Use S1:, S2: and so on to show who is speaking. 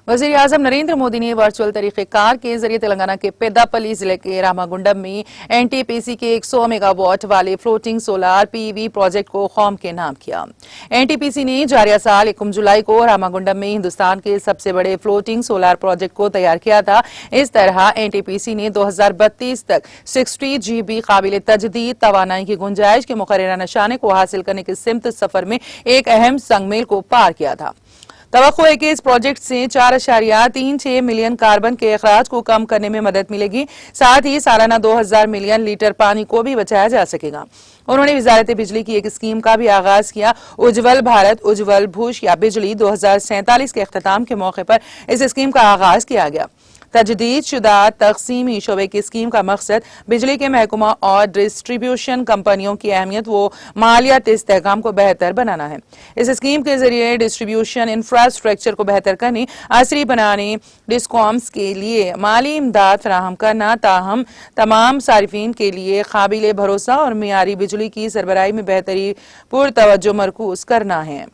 S1: वज़ीर आज़म नरेंद्र मोदी ने वर्चुअल तरीके कार के जरिए तेलंगाना के पेद्दापल्ली जिले के रामागुंडम में एनटीपीसी के 100 मेगावाट वाले फ्लोटिंग सोलार पीवी प्रोजेक्ट को कौम के नाम किया। एनटीपीसी ने जारिया साल 1 जुलाई को रामागुंडम में हिंदुस्तान के सबसे बड़े फ्लोटिंग सोलार प्रोजेक्ट को तैयार किया था। इस तरह एनटीपीसी ने 2032 तक 60 GB काबिल तजदीद तवानाई की गुंजाइश के मुकर्ररा निशाने को हासिल करने की सिमत सफर में एक अहम संगमेल को पार किया था। तवक्को है कि इस प्रोजेक्ट से 4.36 मिलियन कार्बन के अखराज को कम करने में मदद मिलेगी। साथ ही सालाना 2000 मिलियन लीटर पानी को भी बचाया जा सकेगा। उन्होंने वजारत बिजली की एक स्कीम का भी आगाज किया। उज्जवल भारत उज्जवल भूष या बिजली 2047 के अख्ताम के मौके पर इस स्कीम का आगाज किया गया। तजदीद शुदा तकसीमी शोबे की स्कीम का मकसद बिजली के महकमा और डिस्ट्रीब्यूशन कंपनियों की अहमियत व मालियाती इस्तेहकाम को बेहतर बनाना है। इस स्कीम के जरिए डिस्ट्रीब्यूशन इंफ्रास्ट्रक्चर को बेहतर करने, असरी बनाने, डिस्कॉम्स के लिए माली इमदाद फराहम करना, ताहम तमाम सारिफिन के लिए काबिल भरोसा और मियारी बिजली की सरबराही में बेहतरी पुरतवज्जो मरकूज करना है।